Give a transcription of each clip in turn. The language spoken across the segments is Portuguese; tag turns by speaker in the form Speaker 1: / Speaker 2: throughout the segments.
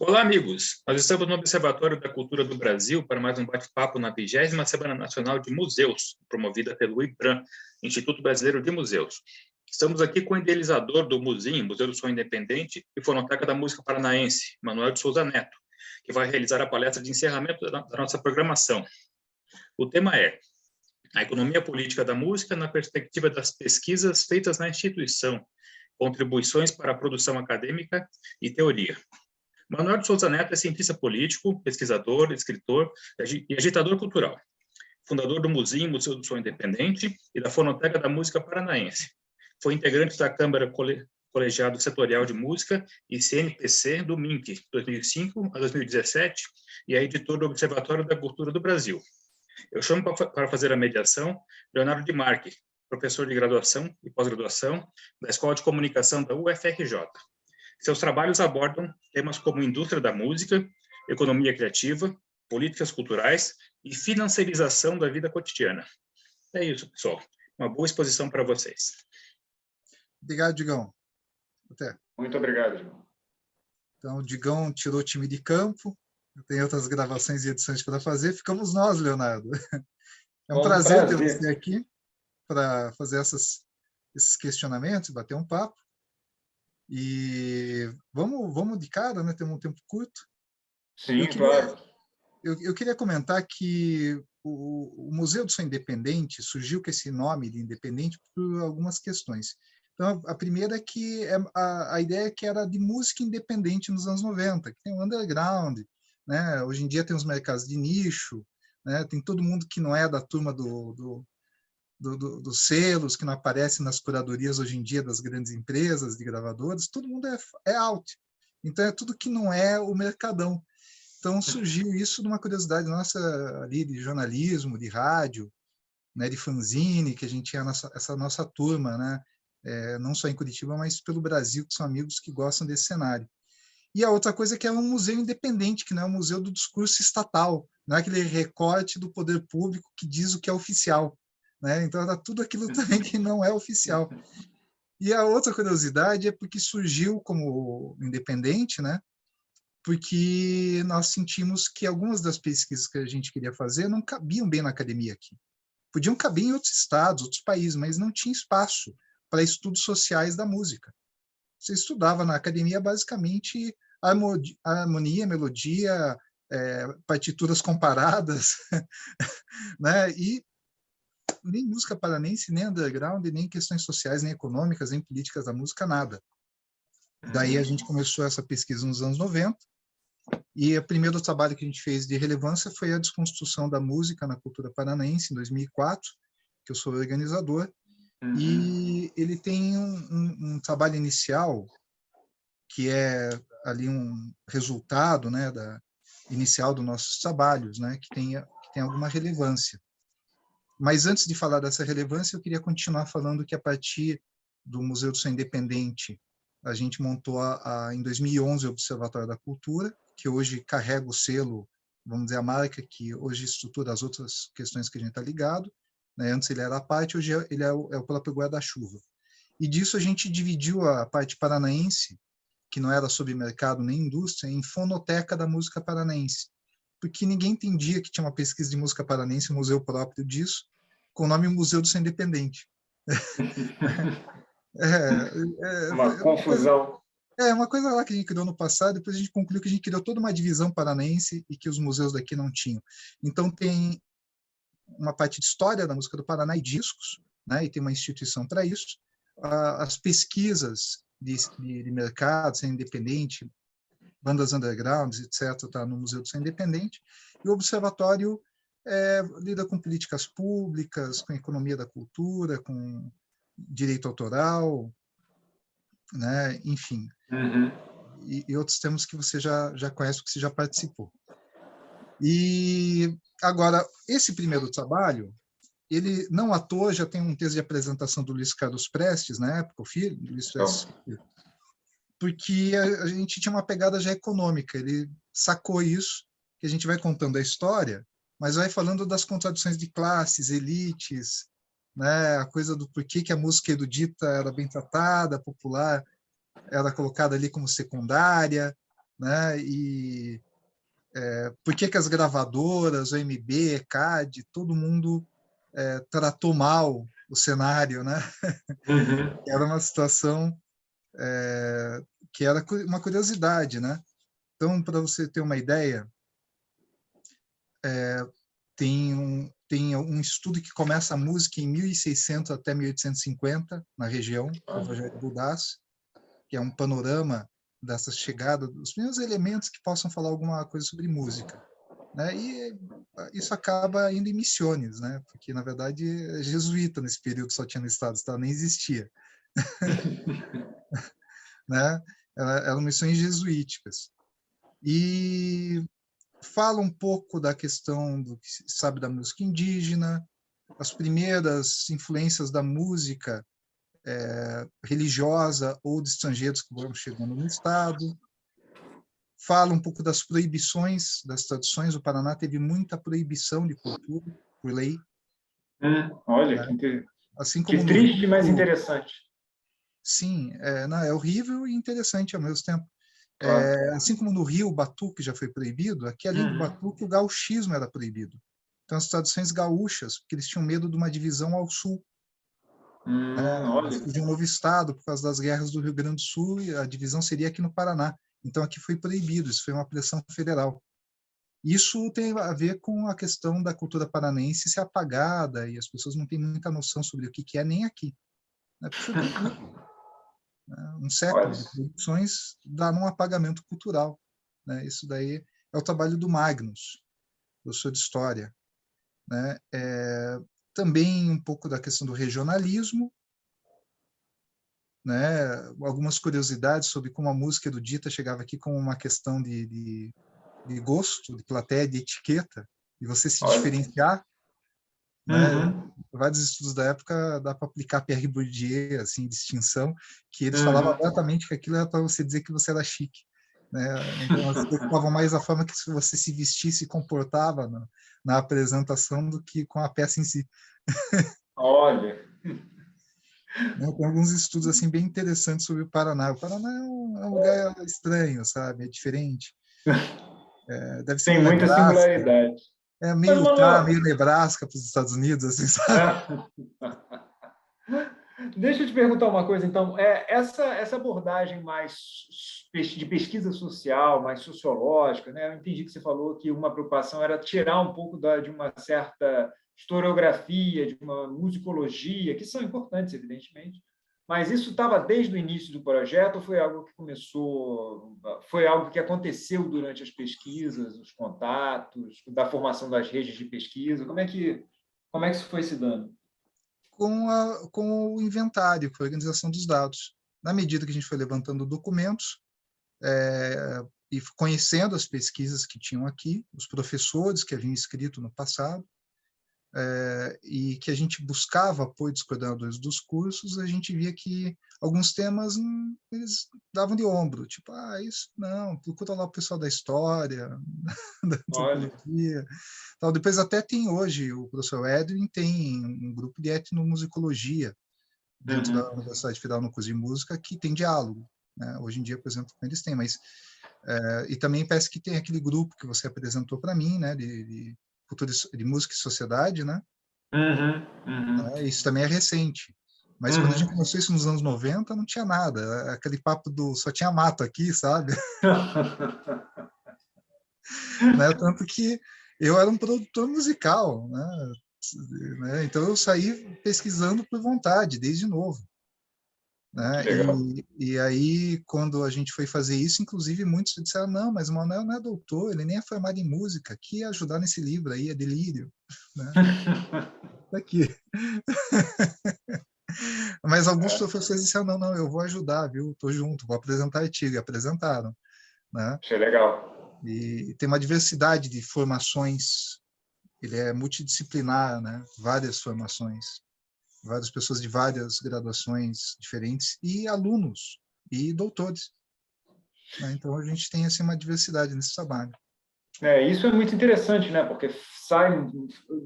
Speaker 1: Olá, amigos! Nós estamos no Observatório da Cultura do Brasil para mais um bate-papo na 20ª Semana Nacional de Museus, promovida pelo IBRAM, Instituto Brasileiro de Museus. Estamos aqui com o idealizador do MUSIM, Museu do Som Independente, e fonoteca da música paranaense, Manuel de Souza Neto, que vai realizar a palestra de encerramento da nossa programação. O tema é a economia política da música na perspectiva das pesquisas feitas na instituição, contribuições para a produção acadêmica e teoria. Manuel de Souza Neto é cientista político, pesquisador, escritor e agitador cultural. Fundador do MUSIM, Museu do Som Independente, e da Fonoteca da Música Paranaense. Foi integrante da Câmara Colegiado Setorial de Música e CNPq do MINC, 2005 a 2017, e é editor do Observatório da Cultura do Brasil. Eu chamo para fazer a mediação Leonardo de Marchi, professor de graduação e pós-graduação da Escola de Comunicação da UFRJ. Seus trabalhos abordam temas como indústria da música, economia criativa, políticas culturais e financiarização da vida cotidiana. É isso, pessoal. Uma boa exposição para vocês.
Speaker 2: Obrigado, Digão. Até.
Speaker 3: Muito obrigado, Digão.
Speaker 2: Então, o Digão tirou o time de campo, tem outras gravações e edições para fazer, ficamos nós, Leonardo. É um prazer ter você aqui para fazer esses questionamentos, bater um papo. E vamos de cara, né? Temos um tempo curto.
Speaker 3: Sim, claro.
Speaker 2: Eu queria comentar que o Museu do Som Independente surgiu com esse nome de independente por algumas questões. Então, a primeira é que a ideia é que era de música independente nos anos 90, que tem o underground, né? Hoje em dia tem os mercados de nicho, né? Tem todo mundo que não é da turma dos selos, que não aparece nas curadorias hoje em dia das grandes empresas de gravadoras, todo mundo é out. Então, é tudo que não é o mercadão. Então, surgiu isso de uma curiosidade nossa ali de jornalismo, de rádio, né, de fanzine, que a gente tinha essa nossa turma, né, não só em Curitiba, mas pelo Brasil, que são amigos que gostam desse cenário. E a outra coisa é que é um museu independente, que não é um museu do discurso estatal, não é aquele recorte do poder público que diz o que é oficial. Né? Então, era tudo aquilo também que não é oficial. E a outra curiosidade é porque surgiu como independente, né? Porque nós sentimos que algumas das pesquisas que a gente queria fazer não cabiam bem na academia aqui. Podiam caber em outros estados, outros países, mas não tinha espaço para estudos sociais da música. Você estudava na academia, basicamente, harmonia, melodia, partituras comparadas, né? E nem música paranense, nem underground, nem questões sociais, nem econômicas, nem políticas da música, nada. Daí a gente começou essa pesquisa nos anos 90, e o primeiro trabalho que a gente fez de relevância foi a desconstrução da música na cultura paranaense, em 2004, que eu sou organizador, e ele tem um trabalho inicial, que é ali um resultado, né, inicial dos nossos trabalhos, né, que tem alguma relevância. Mas antes de falar dessa relevância, eu queria continuar falando que a partir do Museu do Som Independente, a gente montou em 2011 o Observatório da Cultura, que hoje carrega o selo, vamos dizer, a marca que hoje estrutura as outras questões que a gente está ligado. Né? Antes ele era a parte, hoje ele é o próprio guarda-chuva. E disso a gente dividiu a parte paranaense, que não era sobre mercado nem indústria, em fonoteca da música paranaense. Porque ninguém entendia que tinha uma pesquisa de música paranaense, um museu próprio disso, com o nome Museu do Som Independente.
Speaker 3: Uma confusão.
Speaker 2: Uma coisa lá que a gente criou no passado, depois a gente concluiu que a gente criou toda uma divisão paranaense e que os museus daqui não tinham. Então tem uma parte de história da música do Paraná e discos, né, e tem uma instituição para isso. As pesquisas de mercado, ser independente, bandas undergrounds, etc., está no Museu do Som Independente, e o Observatório lida com políticas públicas, com economia da cultura, com direito autoral, né? Enfim, e outros temas que você já conhece, que você já participou. E agora, esse primeiro trabalho, ele não à toa já tem um texto de apresentação do Luiz Carlos Prestes, na época, o filho, Luiz Prestes, porque a gente tinha uma pegada já econômica, ele sacou isso, que a gente vai contando a história, mas vai falando das contradições de classes, elites, né, a coisa do porquê que a música erudita era bem tratada, popular era colocada ali como secundária, né? E por que as gravadoras, o MB, ECAD, todo mundo tratou mal o cenário, né?
Speaker 3: Uhum.
Speaker 2: Era uma situação que era uma curiosidade, né? Então, para você ter uma ideia, tem um estudo que começa a música em 1600 até 1850, na região do Rogério Budassi, que é um panorama dessa chegada, dos primeiros elementos que possam falar alguma coisa sobre música. Né? E isso acaba indo em Misiones, né? Porque, na verdade, é jesuíta nesse período só tinha no estado, nem existia. Né? Eram missões jesuíticas. E fala um pouco da questão do que se sabe da música indígena, as primeiras influências da música religiosa ou de estrangeiros que foram chegando no estado. Fala um pouco das proibições, das tradições. O Paraná teve muita proibição de cultura, por lei.
Speaker 3: Olha,
Speaker 2: né? Assim
Speaker 3: que
Speaker 2: como
Speaker 3: triste,
Speaker 2: Rio,
Speaker 3: mas interessante.
Speaker 2: Sim, é horrível e interessante ao mesmo tempo.
Speaker 3: Claro.
Speaker 2: Assim como no Rio, o batuque já foi proibido, aqui além do batuque, o gauchismo era proibido. Então, as tradições gaúchas, porque eles tinham medo de uma divisão ao sul.
Speaker 3: Olha.
Speaker 2: De um novo estado, por causa das guerras do Rio Grande do Sul, e a divisão seria aqui no Paraná. Então, aqui foi proibido, isso foi uma pressão federal. Isso tem a ver com a questão da cultura paranaense ser apagada, e as pessoas não têm muita noção sobre o que é nem aqui. Porque foi proibido. Um século de produções dá um apagamento cultural. Né? Isso daí é o trabalho do Magnus, professor de História. Né? Também um pouco da questão do regionalismo, né? Algumas curiosidades sobre como a música erudita chegava aqui como uma questão de gosto, de plateia, de etiqueta, e você se diferenciar. Né? Vários estudos da época dá para aplicar Pierre Bourdieu, assim, distinção, que eles falavam abertamente que aquilo era para você dizer que você era chique. Né? Então, eles se preocupavam mais a forma que você se vestisse e comportava na apresentação do que com a peça em si.
Speaker 3: Olha.
Speaker 2: Tem alguns estudos assim bem interessantes sobre o Paraná. O Paraná é um lugar estranho, sabe? É diferente. Deve ser
Speaker 3: Tem
Speaker 2: um
Speaker 3: muita
Speaker 2: Nebraska.
Speaker 3: singularidade.
Speaker 2: Meio Utah, meio Nebraska para os Estados Unidos, assim, sabe?
Speaker 3: Deixa eu te perguntar uma coisa, então. Essa abordagem mais de pesquisa social, mais sociológica, né? Eu entendi que você falou que uma preocupação era tirar um pouco de uma certa historiografia, de uma musicologia, que são importantes, evidentemente, mas isso estava desde o início do projeto ou foi algo que começou, foi algo que aconteceu durante as pesquisas, os contatos, da formação das redes de pesquisa? Como é que isso foi se dando?
Speaker 2: Com o inventário, com a organização dos dados. Na medida que a gente foi levantando documentos e conhecendo as pesquisas que tinham aqui, os professores que haviam escrito no passado, e que a gente buscava apoio dos coordenadores dos cursos, a gente via que alguns temas eles davam de ombro, tipo, isso não, procura lá o pessoal da história, da antropologia. Tal. Depois até tem hoje, o professor Edwin tem um grupo de etnomusicologia dentro da Universidade Federal no curso de música que tem diálogo. Né? Hoje em dia, por exemplo, eles têm, mas e também parece que tem aquele grupo que você apresentou para mim, né, de música e sociedade, né? Isso também é recente. Mas quando a gente começou isso nos anos 90, não tinha nada. Aquele papo só tinha mato aqui, sabe? Né? Tanto que eu era um produtor musical, né? Então eu saí pesquisando por vontade, desde novo. Né? E aí, quando a gente foi fazer isso, inclusive muitos disseram, não, mas o Manuel não é doutor, ele nem é formado em música, que ia ajudar nesse livro aí, é delírio. Né? Tá aqui. Mas alguns professores disseram, não, eu vou ajudar, viu? Estou junto, vou apresentar artigo. E apresentaram. Né?
Speaker 3: Achei legal.
Speaker 2: E tem uma diversidade de formações, ele é multidisciplinar, né? Várias formações, várias pessoas de várias graduações diferentes, e alunos, e doutores. Né? Então, a gente tem assim, uma diversidade nesse trabalho.
Speaker 3: Isso é muito interessante, né? Porque sai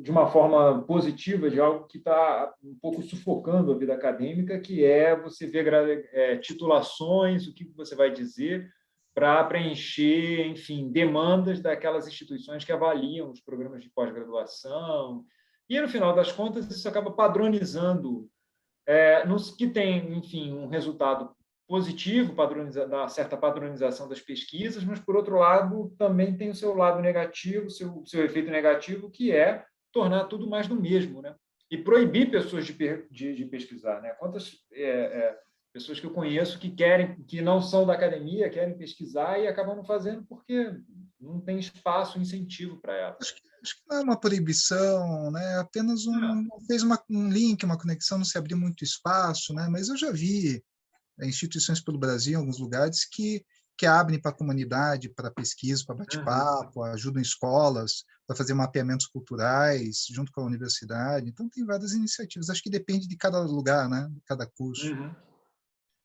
Speaker 3: de uma forma positiva de algo que está um pouco sufocando a vida acadêmica, que é você ver titulações, o que você vai dizer, para preencher, enfim, demandas daquelas instituições que avaliam os programas de pós-graduação. E, no final das contas, isso acaba padronizando, nos que tem, enfim, um resultado positivo, uma certa padronização das pesquisas, mas, por outro lado, também tem o seu lado negativo, seu efeito negativo, que é tornar tudo mais do mesmo, né? E proibir pessoas de pesquisar, né? Quantas pessoas que eu conheço que não são da academia, querem pesquisar e acabam não fazendo porque não tem espaço, incentivo para elas.
Speaker 2: Acho que não é uma proibição, né? Apenas fez um link, uma conexão, não se abriu muito espaço, né? Mas eu já vi instituições pelo Brasil, em alguns lugares, que abrem para a comunidade, para pesquisa, para bate-papo, ajudam escolas para fazer mapeamentos culturais junto com a universidade. Então, tem várias iniciativas. Acho que depende de cada lugar, né? De cada curso.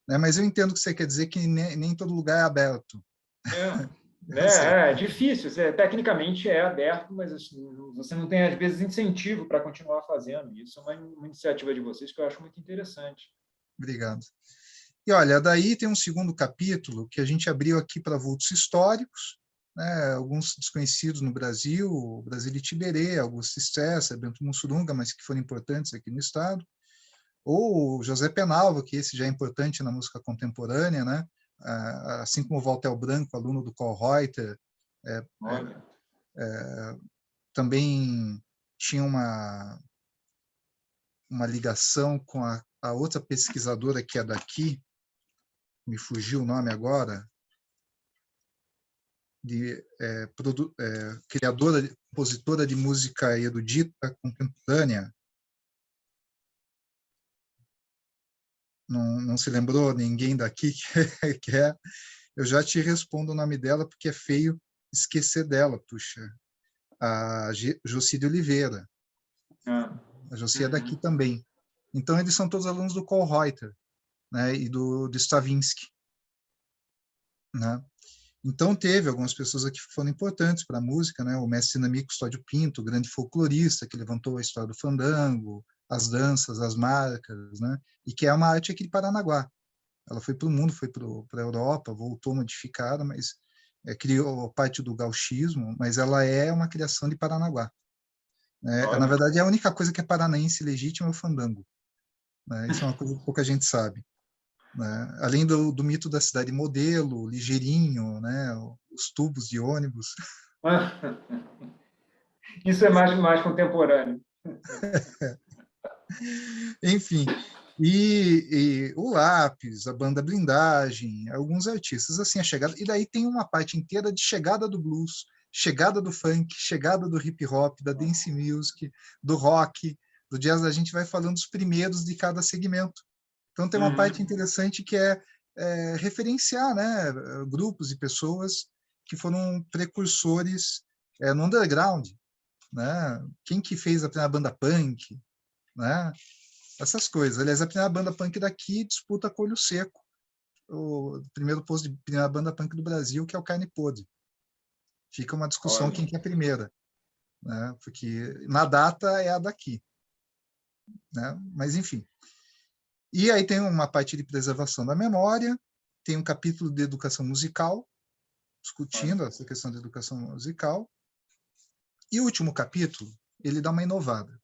Speaker 2: Né? Mas eu entendo que você quer dizer que nem todo lugar é aberto.
Speaker 3: É difícil. Tecnicamente é aberto, mas assim, você não tem, às vezes, incentivo para continuar fazendo. Isso é uma iniciativa de vocês que eu acho muito interessante.
Speaker 2: Obrigado. E, olha, daí tem um segundo capítulo que a gente abriu aqui para vultos históricos, né? Alguns desconhecidos no Brasil, o Brasílio Tiberê, Augusto César, Bento Mussurunga, mas que foram importantes aqui no Estado, ou José Penalva, que esse já é importante na música contemporânea, né? Assim como Walter Branco, aluno do Carl Reuter, também tinha uma ligação com a outra pesquisadora que é daqui, me fugiu o nome agora, criadora, compositora de música erudita contemporânea. Não se lembrou ninguém daqui que é? Eu já te respondo o nome dela, porque é feio esquecer dela, puxa. A Joci de Oliveira. A Joci é daqui também. Então, eles são todos alunos do Carl Reuter, né, e do Stravinsky. Né? Então, teve algumas pessoas aqui que foram importantes para a música, né? O mestre Nami Custódio Pinto, o grande folclorista, que levantou a história do fandango, as danças, as marcas, né? E que é uma arte aqui de Paranaguá. Ela foi para o mundo, foi para a Europa, voltou modificada, mas criou parte do gauchismo, mas ela é uma criação de Paranaguá. Né? Na verdade, a única coisa que é paranaense legítima é o fandango. Né? Isso é uma coisa que pouca gente sabe. Né? Além do mito da cidade modelo, ligeirinho, né? Os tubos de ônibus.
Speaker 3: Isso é mais contemporâneo.
Speaker 2: Enfim, e o Lápis, a banda Blindagem, alguns artistas, assim, a chegada. E daí tem uma parte inteira de chegada do blues, chegada do funk, chegada do hip hop, da dance music, do rock, do jazz. A gente vai falando os primeiros de cada segmento. Então, tem uma parte interessante que é referenciar, né, grupos e pessoas que foram precursores no underground. Né? Quem que fez a primeira banda punk? Né? Essas coisas. Aliás, a primeira banda punk daqui disputa com Olho Seco, o primeiro posto de primeira banda punk do Brasil, que é o Carne Podre. Fica uma discussão quem que é a primeira. Né? Porque na data é a daqui. Né? Mas, enfim. E aí tem uma parte de preservação da memória, tem um capítulo de educação musical, discutindo essa questão da educação musical. E o último capítulo, ele dá uma inovada.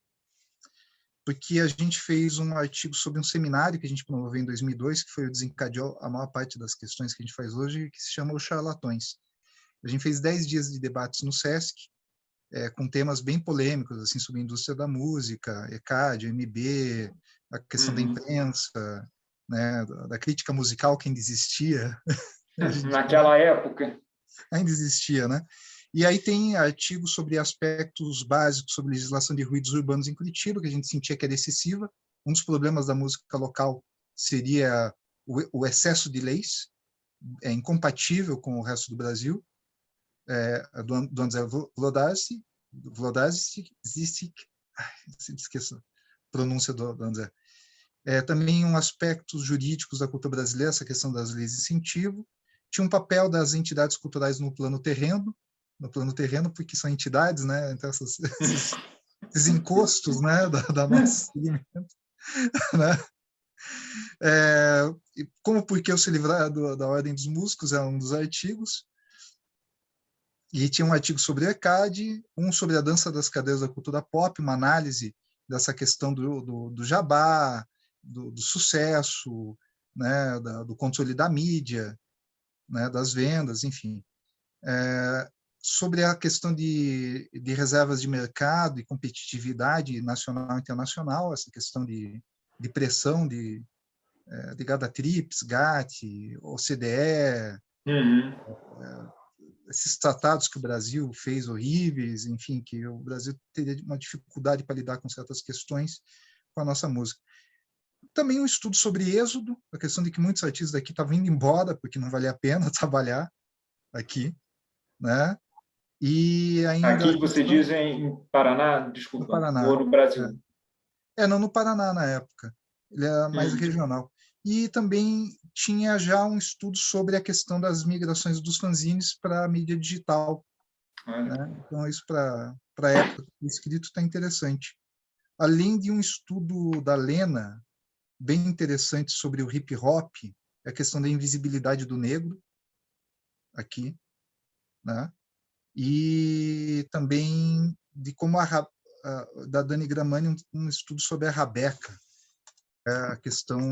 Speaker 2: Porque a gente fez um artigo sobre um seminário que a gente promoveu em 2002, que foi o desencadeou a maior parte das questões que a gente faz hoje, que se chama Os Charlatões. A gente fez 10 dias de debates no SESC, com temas bem polêmicos, assim, sobre a indústria da música, ECAD, MB, a questão da imprensa, né, da crítica musical que ainda existia.
Speaker 3: Naquela época.
Speaker 2: Ainda existia, né? E aí tem artigos sobre aspectos básicos sobre legislação de ruídos urbanos em Curitiba, que a gente sentia que era excessiva. Um dos problemas da música local seria o excesso de leis, incompatível com o resto do Brasil, do André Wlodarczyk, esqueço a pronúncia do André. Também aspectos jurídicos da cultura brasileira, essa questão das leis de incentivo. Tinha um papel das entidades culturais no plano terreno, porque são entidades, né? Então, esses encostos, né, da nosso segmento, né? Como Por que se livrar da Ordem dos Músicos é um dos artigos. E tinha um artigo sobre o ECAD, um sobre a dança das cadeiras da cultura pop, uma análise dessa questão do jabá, do sucesso, né, do controle da mídia, né, das vendas, enfim. Sobre a questão de reservas de mercado e competitividade nacional e internacional, essa questão de pressão ligada a TRIPS, GATT, OCDE, esses tratados que o Brasil fez horríveis, enfim, que o Brasil teria uma dificuldade para lidar com certas questões com a nossa música. Também um estudo sobre êxodo, a questão de que muitos artistas daqui estavam indo embora porque não valia a pena trabalhar aqui, né? E ainda
Speaker 3: Aqui você diz em Paraná, desculpa,
Speaker 2: no Paraná,
Speaker 3: ou no Brasil?
Speaker 2: não, no Paraná na época. Ele é mais regional. E também tinha já um estudo sobre a questão das migrações dos fanzines para a mídia digital. Né? Então, isso para a época do escrito está interessante. Além de um estudo da Lena, bem interessante sobre o hip hop, a questão da invisibilidade do negro, aqui, né? E também de como da Dani Gramani, um estudo sobre a rabeca, a questão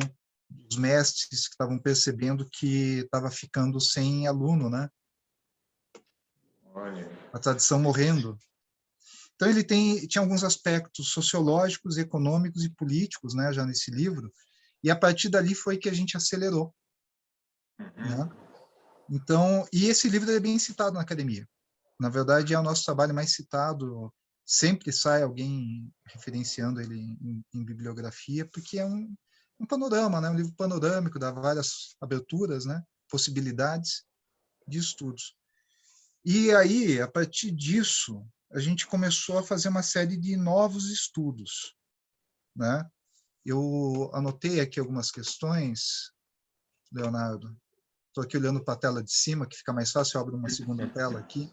Speaker 2: dos mestres que estavam percebendo que estava ficando sem aluno, né?
Speaker 3: Olha.
Speaker 2: A tradição morrendo. Então ele tinha alguns aspectos sociológicos, econômicos e políticos, né, já nesse livro, e a partir dali foi que a gente acelerou, né? Então, e esse livro é bem citado na academia. Na verdade, é o nosso trabalho mais citado, sempre sai alguém referenciando ele em bibliografia, porque é um panorama, né? Um livro panorâmico, dá várias aberturas, né? Possibilidades de estudos. E aí, a partir disso, a gente começou a fazer uma série de novos estudos, né? Eu anotei aqui algumas questões, Leonardo. Estou aqui olhando para a tela de cima, que fica mais fácil, eu abro uma segunda tela aqui.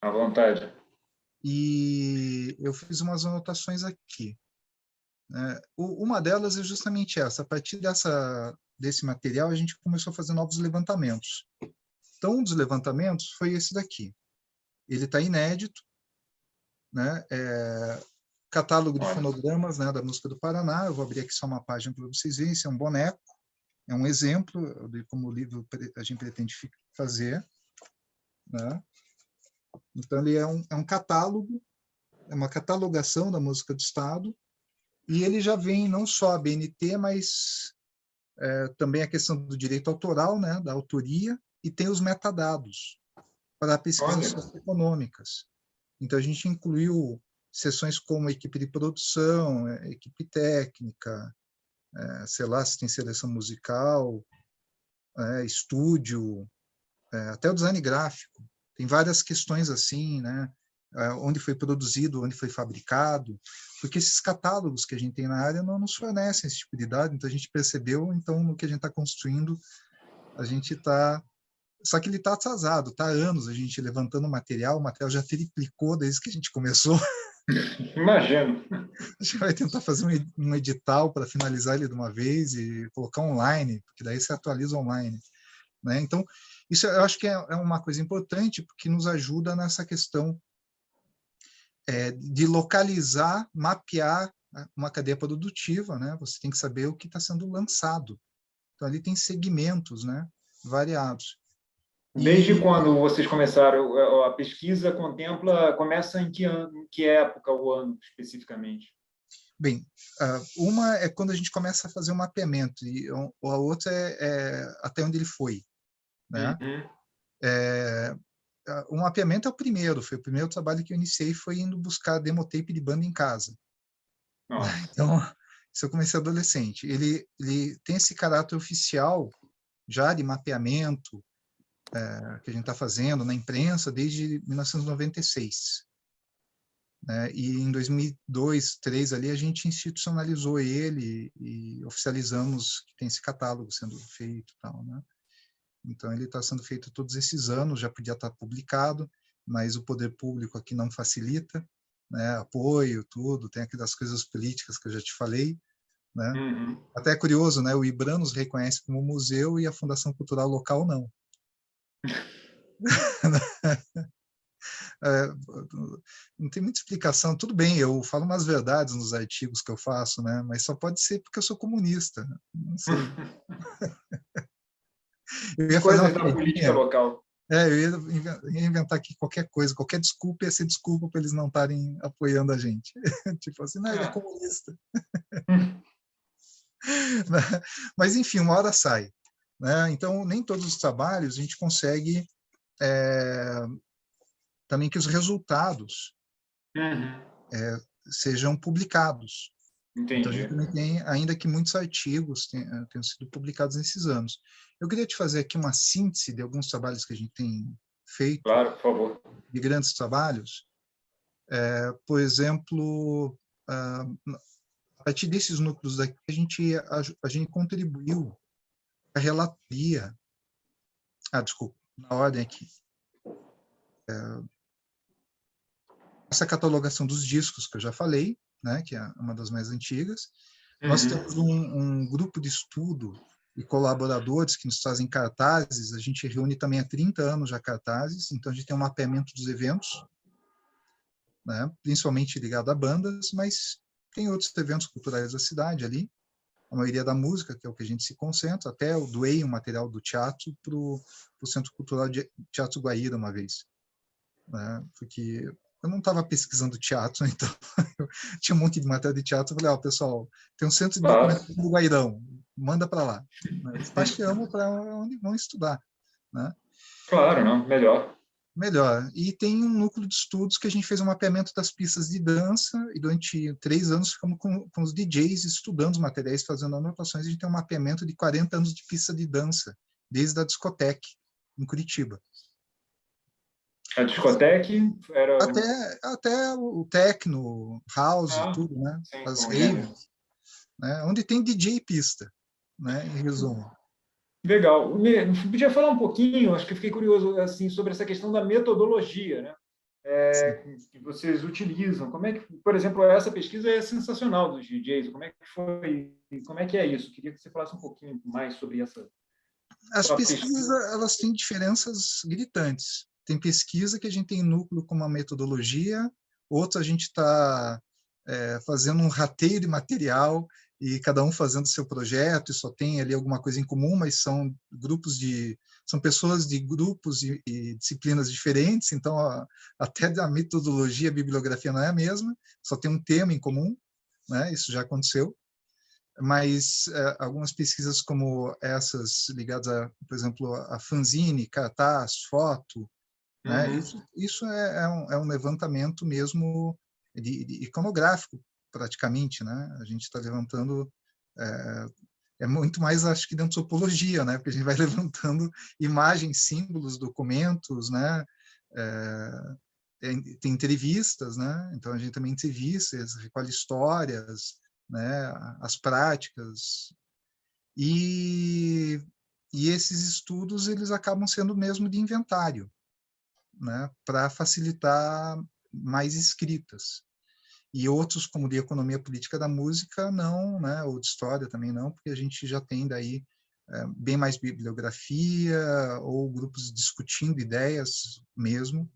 Speaker 3: À vontade.
Speaker 2: E eu fiz umas anotações aqui. Uma delas é justamente essa. A partir desse material, a gente começou a fazer novos levantamentos. Então, um dos levantamentos foi esse daqui. Ele está inédito, né? Catálogo de fonogramas, né, da música do Paraná. Eu vou abrir aqui só uma página para vocês verem. Esse é um boneco, é um exemplo de como o livro a gente pretende fazer, né? Então, ele é um catálogo, é uma catalogação da música do Estado, e ele já vem não só a BNT, mas também a questão do direito autoral, né, da autoria, e tem os metadados para pesquisas socioeconômicas. Então, a gente incluiu seções como equipe de produção, equipe técnica, sei lá, se tem seleção musical, estúdio, até o design gráfico. Tem várias questões assim, né? Onde foi produzido, onde foi fabricado, porque esses catálogos que a gente tem na área não nos fornecem esse tipo de dado, então a gente percebeu, então, no que a gente está construindo, a gente está... Só que ele está atrasado, está há anos a gente levantando o material já triplicou desde que a gente começou.
Speaker 3: Imagino.
Speaker 2: A gente vai tentar fazer um edital para finalizar ele de uma vez e colocar online, porque daí você atualiza online, né? Então, isso eu acho que é uma coisa importante, porque nos ajuda nessa questão de localizar, mapear uma cadeia produtiva, né? Você tem que saber o que está sendo lançado. Então, ali tem segmentos, né, variados.
Speaker 3: Desde quando vocês começaram a pesquisa? Começa em que ano, em que época, o ano especificamente?
Speaker 2: Bem, uma é quando a gente começa a fazer o mapeamento, e a outra é até onde ele foi, né? O mapeamento é o primeiro, foi o primeiro trabalho que eu iniciei, foi indo buscar demotape de banda em casa.
Speaker 3: Nossa.
Speaker 2: Então, isso eu comecei adolescente. Ele tem esse caráter oficial já de mapeamento que a gente está fazendo na imprensa desde 1996. Né? E em 2002, 2003, ali, a gente institucionalizou ele e oficializamos que tem esse catálogo sendo feito. Tal, né? Então, ele está sendo feito todos esses anos, já podia estar publicado, mas o poder público aqui não facilita, né? Apoio, tudo, tem aquelas coisas políticas que eu já te falei, né?
Speaker 3: Uhum.
Speaker 2: Até é curioso, né? O IBRAM nos reconhece como museu e a Fundação Cultural Local não. É, não tem muita explicação. Tudo bem, eu falo umas verdades nos artigos que eu faço, né? Mas só pode ser porque eu sou comunista. Não sei. Eu
Speaker 3: As
Speaker 2: ia fazer uma
Speaker 3: coisas da política
Speaker 2: piadinha.
Speaker 3: local.
Speaker 2: Eu ia inventar aqui qualquer coisa, qualquer desculpa ia ser desculpa para eles não estarem apoiando a gente. Tipo assim, não, ele é
Speaker 3: Ah.
Speaker 2: comunista. Mas, enfim, uma hora sai. Né? Então, nem todos os trabalhos a gente consegue também que os resultados
Speaker 3: Uhum.
Speaker 2: sejam publicados. Então, a
Speaker 3: Entendi.
Speaker 2: gente também tem, ainda que muitos artigos tenham sido publicados nesses anos. Eu queria te fazer aqui uma síntese de alguns trabalhos que a gente tem feito,
Speaker 3: Claro, por favor.
Speaker 2: de grandes trabalhos. Por exemplo, a partir desses núcleos daqui, a gente contribuiu a relatoria. Desculpa, na ordem aqui. Essa catalogação dos discos que eu já falei, né, que é uma das mais antigas. Nós temos um grupo de estudo e colaboradores que nos trazem cartazes. A gente reúne também há 30 anos já cartazes, então a gente tem um mapeamento dos eventos, né, principalmente ligado a bandas, mas tem outros eventos culturais da cidade ali, a maioria da música, que é o que a gente se concentra. Até eu doei um material do teatro para o Centro Cultural de Teatro Guaíra uma vez, né, porque eu não estava pesquisando teatro, então eu tinha um monte de matéria de teatro. Eu falei, pessoal, tem um centro de
Speaker 3: Claro.
Speaker 2: documentação do Guairão, manda para lá. Despachamos para onde vão estudar. Né?
Speaker 3: Claro, não, melhor.
Speaker 2: Melhor. E tem um núcleo de estudos que a gente fez um mapeamento das pistas de dança, e durante 3 anos ficamos com os DJs estudando os materiais, fazendo anotações. A gente tem um mapeamento de 40 anos de pista de dança, desde a discoteca, em Curitiba.
Speaker 3: A discoteca era...
Speaker 2: Até o techno, house, tudo, né?
Speaker 3: Sim,
Speaker 2: As
Speaker 3: como gênero.
Speaker 2: raves, né? Onde tem DJ e pista, né? Em resumo.
Speaker 3: Legal. Podia falar um pouquinho, acho que eu fiquei curioso assim, sobre essa questão da metodologia, né? Que vocês utilizam. Como é que, por exemplo, essa pesquisa é sensacional dos DJs. Como é que foi? Como é que é isso? Queria que você falasse um pouquinho mais sobre essa
Speaker 2: As pesquisas,
Speaker 3: pesquisa.
Speaker 2: elas têm diferenças gritantes. Tem pesquisa que a gente tem núcleo com uma metodologia, outra a gente está fazendo um rateio de material e cada um fazendo seu projeto e só tem ali alguma coisa em comum, mas são são pessoas de grupos e disciplinas diferentes, então até a metodologia, a bibliografia não é a mesma, só tem um tema em comum, né? Isso já aconteceu. Mas algumas pesquisas como essas ligadas por exemplo, a fanzine, cartaz, foto, né? Isso é um levantamento mesmo de iconográfico, praticamente, né? A gente está levantando muito mais, acho que, de antropologia, né? Porque a gente vai levantando imagens, símbolos, documentos, né? Tem entrevistas, né? Então a gente também entrevista, recolhe histórias, né? As práticas e esses estudos eles acabam sendo mesmo de inventário, né? Para facilitar mais escritas. E outros, como de economia política da música, não, né? Ou de história também não, porque a gente já tem daí bem mais bibliografia ou grupos discutindo ideias mesmo,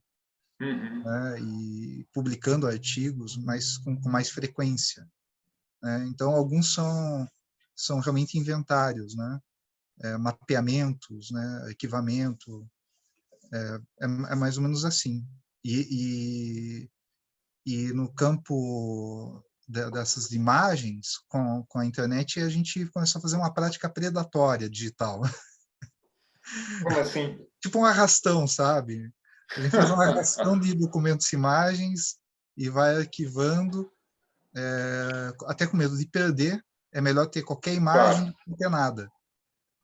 Speaker 2: né? E publicando artigos com mais frequência. Né? Então, alguns são realmente inventários, né? Mapeamentos, né? Arquivamento, é mais ou menos assim. E no campo dessas imagens, com a internet, a gente começou a fazer uma prática predatória digital.
Speaker 3: Como assim?
Speaker 2: Tipo um arrastão, sabe? A gente faz um arrastão de documentos e imagens e vai arquivando, até com medo de perder. É melhor ter qualquer imagem do que não ter nada.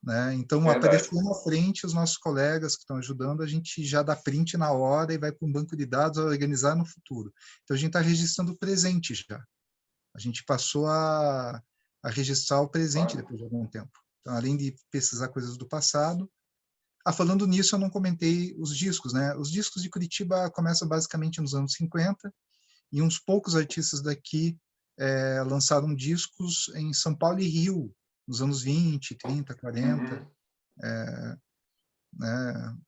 Speaker 2: Né? Então, apareceu na frente os nossos colegas que estão ajudando, a gente já dá print na hora e vai para um banco de dados a organizar no futuro. Então, a gente está registrando o presente já. A gente passou a registrar o presente depois de algum tempo. Então, além de pesquisar coisas do passado. Falando nisso, eu não comentei os discos. Né? Os discos de Curitiba começam basicamente nos anos 50 e uns poucos artistas daqui lançaram discos em São Paulo e Rio, nos anos 20, 30, 40.
Speaker 3: Uhum.
Speaker 2: Né?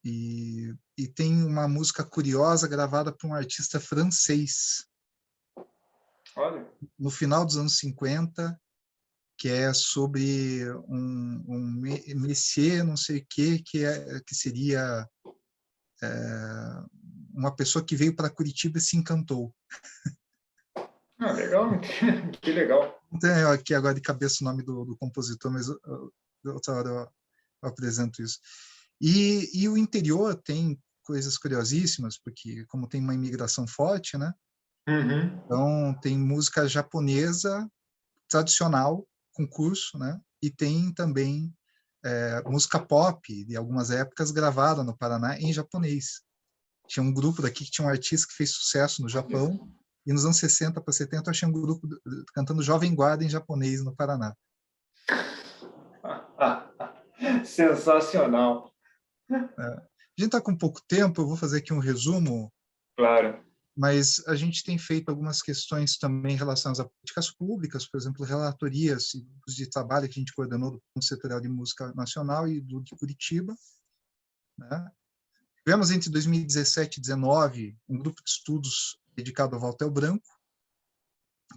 Speaker 2: E tem uma música curiosa gravada por um artista francês.
Speaker 3: Olha.
Speaker 2: No final dos anos 50, que é sobre um messier, não sei o quê, que seria uma pessoa que veio para Curitiba e se encantou.
Speaker 3: Ah, legal, que legal.
Speaker 2: Não tenho aqui agora de cabeça o nome do compositor, mas outra hora eu apresento isso. E o interior tem coisas curiosíssimas, porque como tem uma imigração forte, né?
Speaker 3: Uhum.
Speaker 2: Então tem música japonesa tradicional, com curso, né? E tem também música pop, de algumas épocas, gravada no Paraná em japonês. Tinha um grupo daqui que tinha um artista que fez sucesso no Japão, e nos anos 60 para 70 eu achei um grupo cantando Jovem Guarda em japonês no Paraná.
Speaker 3: Sensacional.
Speaker 2: A gente está com pouco tempo, eu vou fazer aqui um resumo,
Speaker 3: Claro.
Speaker 2: mas a gente tem feito algumas questões também relacionadas a políticas públicas, por exemplo, relatorias e grupos de trabalho que a gente coordenou do Fundo Setorial de Música Nacional e do de Curitiba, né? Tivemos entre 2017 e 2019 um grupo de estudos dedicado ao Valtel Branco,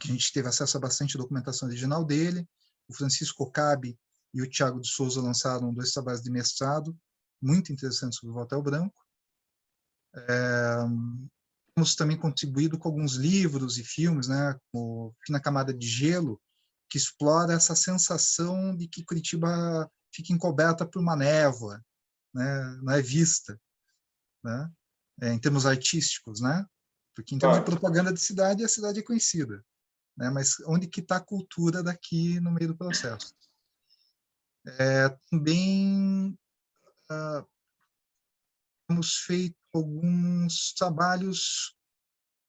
Speaker 2: que a gente teve acesso a bastante documentação original dele. O Francisco Okabe e o Tiago de Souza lançaram 2 trabalhos de mestrado muito interessantes sobre o Valtel Branco. Temos também contribuído com alguns livros e filmes, né, como Na Camada de Gelo, que explora essa sensação de que Curitiba fica encoberta por uma névoa, né, não é vista, né, em termos artísticos, né, porque em termos de propaganda de cidade, a cidade é conhecida, né, mas onde que está a cultura daqui no meio do processo? Também temos feito alguns trabalhos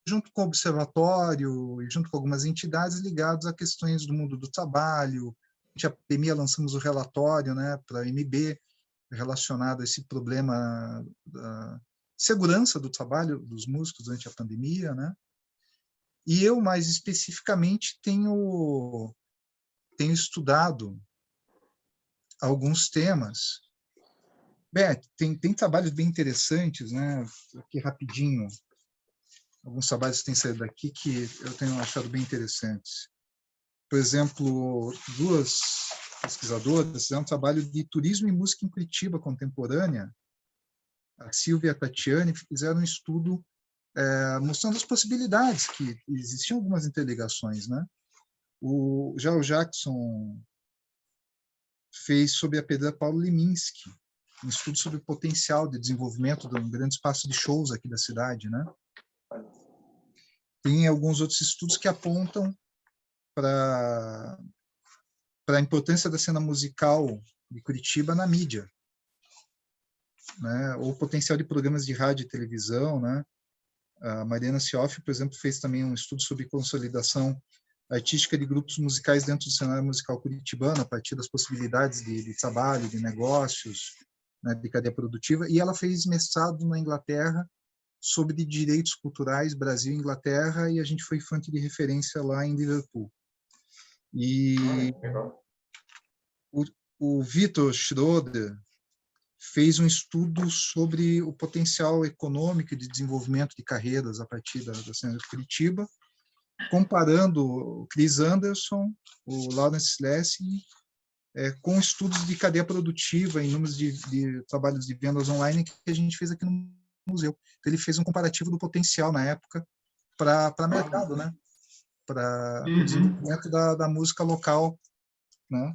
Speaker 2: junto com o observatório e junto com algumas entidades ligadas a questões do mundo do trabalho. A pandemia lançamos o relatório, né, para a MB, relacionado a esse problema da segurança do trabalho dos músicos durante a pandemia, né? E eu, mais especificamente, tenho estudado alguns temas. Bem, tem trabalhos bem interessantes, né? Aqui rapidinho, alguns trabalhos que têm saído daqui que eu tenho achado bem interessantes. Por exemplo, 2 pesquisadoras fizeram um trabalho de turismo e música em Curitiba contemporânea, a Silvia e a Tatiane, fizeram um estudo mostrando as possibilidades, que existiam algumas interligações, né? O Jackson fez sobre a Pedra Paulo Leminski, um estudo sobre o potencial de desenvolvimento de um grande espaço de shows aqui da cidade, né? Tem alguns outros estudos que apontam para a importância da cena musical de Curitiba na mídia, né? Ou o potencial de programas de rádio e televisão, né? A Mariana Sioff, por exemplo, fez também um estudo sobre consolidação artística de grupos musicais dentro do cenário musical curitibano, a partir das possibilidades de trabalho, de negócios, né, de cadeia produtiva, e ela fez mestrado na Inglaterra sobre direitos culturais, Brasil e Inglaterra, e a gente foi fonte de referência lá em Liverpool. E o Vitor Schroeder fez um estudo sobre o potencial econômico de desenvolvimento de carreiras a partir da cena de Curitiba, comparando o Chris Anderson, o Lawrence Lessing, com estudos de cadeia produtiva em números de trabalhos de vendas online que a gente fez aqui no museu. Então, ele fez um comparativo do potencial na época para mercado, né? Para o desenvolvimento da música local, né?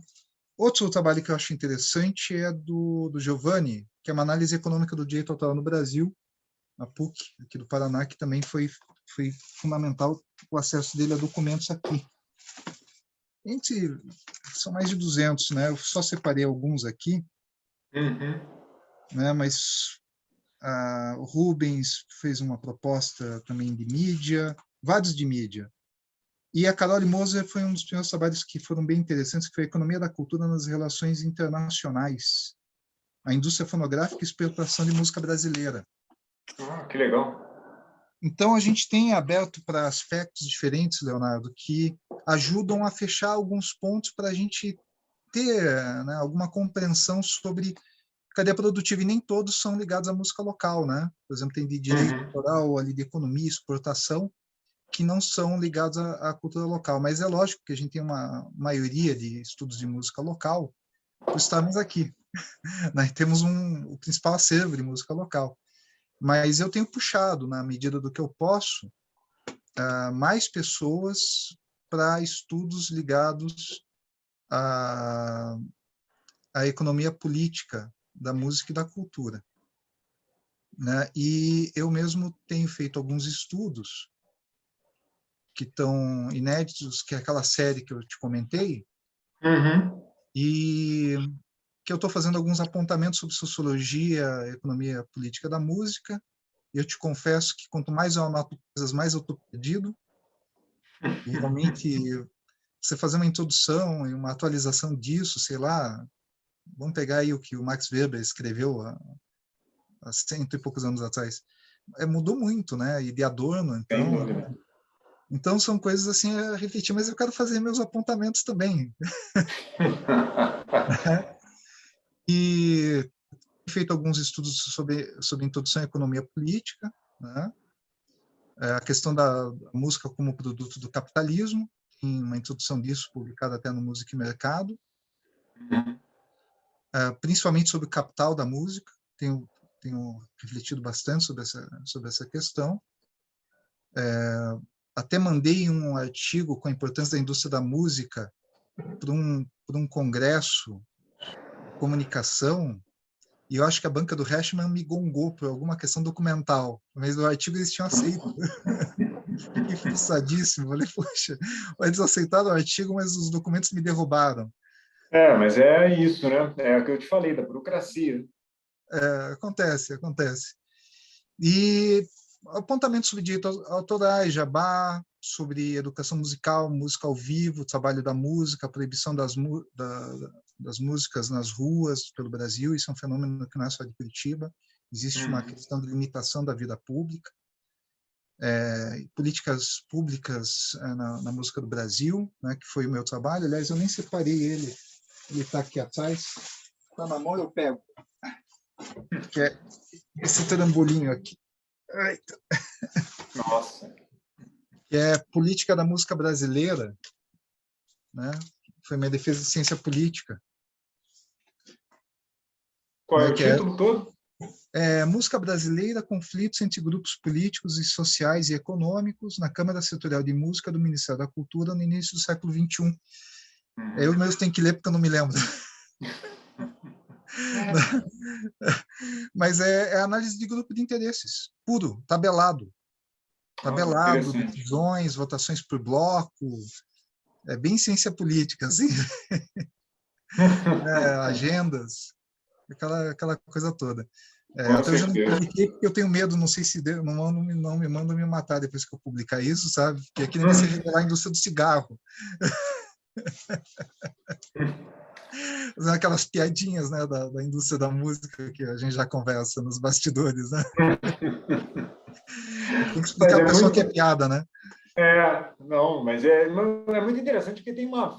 Speaker 2: Outro trabalho que eu acho interessante é do Giovanni, que é uma análise econômica do direito autoral no Brasil, na PUC, aqui do Paraná, que também foi fundamental o acesso dele a documentos aqui. São mais de 200, né? Eu só separei alguns aqui, né? Mas o Rubens fez uma proposta também de mídia, vários de mídia. E a Carole Moser foi um dos primeiros trabalhos que foram bem interessantes, que foi a Economia da Cultura nas Relações Internacionais, a Indústria Fonográfica e Exportação de Música Brasileira.
Speaker 3: Que legal.
Speaker 2: Então, a gente tem aberto para aspectos diferentes, Leonardo, que ajudam a fechar alguns pontos para a gente ter, né, alguma compreensão sobre cadeia produtiva, e nem todos são ligados à música local, né? Por exemplo, tem de direito autoral, ali de economia, exportação, que não são ligados à cultura local. Mas é lógico que a gente tem uma maioria de estudos de música local por estarmos aqui. Né? Temos o principal acervo de música local. Mas eu tenho puxado, na medida do que eu posso, mais pessoas para estudos ligados à economia política da música e da cultura. Né? E eu mesmo tenho feito alguns estudos que estão inéditos, que é aquela série que eu te comentei, e que eu estou fazendo alguns apontamentos sobre sociologia, economia política da música, e eu te confesso que quanto mais eu anoto coisas, mais eu estou perdido, e realmente você fazer uma introdução e uma atualização disso, sei lá, vamos pegar aí o que o Max Weber escreveu há 100 e poucos anos atrás, mudou muito, né? E de Adorno, então são coisas assim a refletir, mas eu quero fazer meus apontamentos também. E feito alguns estudos sobre introdução à economia política, né? A questão da música como produto do capitalismo, tem uma introdução disso publicada até no Música e Mercado, principalmente sobre o capital da música, tenho refletido bastante sobre essa questão. Até mandei um artigo com a importância da indústria da música para um congresso de comunicação, e eu acho que a banca do Rashman me gongou por alguma questão documental, mas o artigo eles tinham aceito. Fiquei frustradíssimo. Falei, poxa, eles aceitaram o artigo, mas os documentos me derrubaram.
Speaker 3: Mas é isso, né? É o que eu te falei, da burocracia.
Speaker 2: Acontece. E apontamentos sobre direitos autorais, jabá, sobre educação musical, música ao vivo, trabalho da música, proibição das músicas nas ruas pelo Brasil. Isso é um fenômeno que não é só de Curitiba. Existe uma questão de limitação da vida pública. Políticas públicas na música do Brasil, né, que foi o meu trabalho. Aliás, eu nem separei ele está aqui atrás. Está na mão, eu pego. Que é esse trambolinho aqui.
Speaker 3: Nossa!
Speaker 2: Que é Política da Música Brasileira, né? Foi minha defesa de ciência política.
Speaker 3: Qual é o título todo?
Speaker 2: Música Brasileira, conflitos entre grupos políticos e sociais e econômicos na Câmara Setorial de Música do Ministério da Cultura no início do século XXI. Eu mesmo tenho que ler porque eu não me lembro. Mas é análise de grupo de interesses, puro, tabelado, decisões, votações por bloco, é bem ciência política, assim. Agendas, aquela coisa toda. Até hoje eu não publiquei porque eu tenho medo, não sei se não me mandam me matar depois que eu publicar isso, sabe? Porque aqui nem se revelar a indústria do cigarro. Aquelas piadinhas, né, da indústria da música que a gente já conversa nos bastidores, né? Tem que explicar para o pessoal que é piada, né?
Speaker 3: Não, mas é muito interessante porque tem um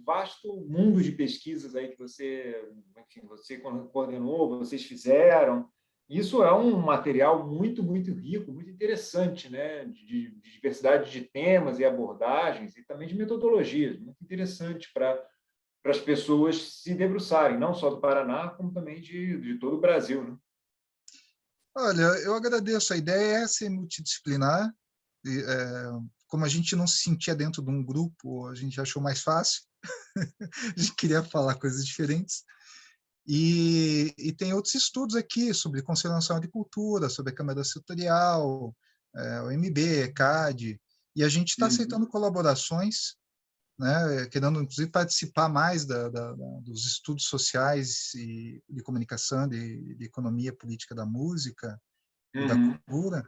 Speaker 3: vasto mundo de pesquisas aí que você coordenou, vocês fizeram. Isso é um material muito, muito rico, muito interessante, né? De diversidade de temas e abordagens e também de metodologias, muito interessante para as pessoas se debruçarem, não só do Paraná, como também de todo o Brasil, né?
Speaker 2: Olha, eu agradeço. A ideia é ser multidisciplinar. Como a gente não se sentia dentro de um grupo, a gente achou mais fácil. A gente queria falar coisas diferentes. E tem outros estudos aqui sobre Conselho Nacional de Cultura, sobre a Câmara Setorial, o MB, ECAD, e a gente está aceitando colaborações, né, querendo, inclusive, participar mais dos estudos sociais e de comunicação, de economia política da música e da cultura,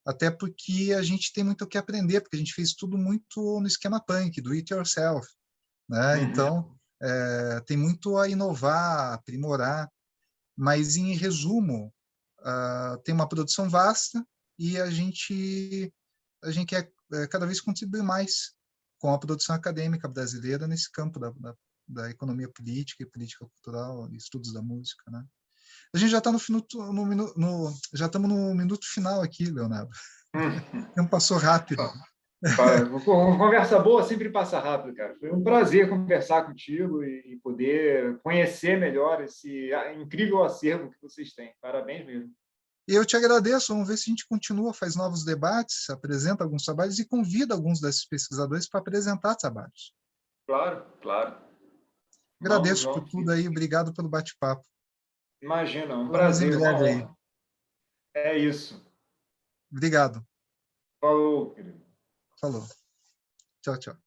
Speaker 2: até porque a gente tem muito o que aprender, porque a gente fez tudo muito no esquema punk, do it yourself, né? Então, tem muito a inovar, a aprimorar, mas, em resumo, tem uma produção vasta, e a gente quer cada vez contribuir mais com a produção acadêmica brasileira nesse campo da economia política e política cultural, e estudos da música, né? A gente já está já estamos no minuto final aqui, Leonardo. O tempo passou rápido.
Speaker 3: Conversa boa sempre passa rápido, cara. Foi um prazer conversar contigo e poder conhecer melhor esse incrível acervo que vocês têm. Parabéns mesmo.
Speaker 2: E eu te agradeço. Vamos ver se a gente continua, faz novos debates, apresenta alguns trabalhos e convida alguns desses pesquisadores para apresentar trabalhos.
Speaker 3: Claro, claro.
Speaker 2: Agradeço por tudo aí. Obrigado pelo bate-papo.
Speaker 3: Imagina, um
Speaker 2: Vamos em
Speaker 3: prazer.
Speaker 2: breve aí.
Speaker 3: É isso.
Speaker 2: Obrigado.
Speaker 3: Falou, querido.
Speaker 2: Falou. Tchau, tchau.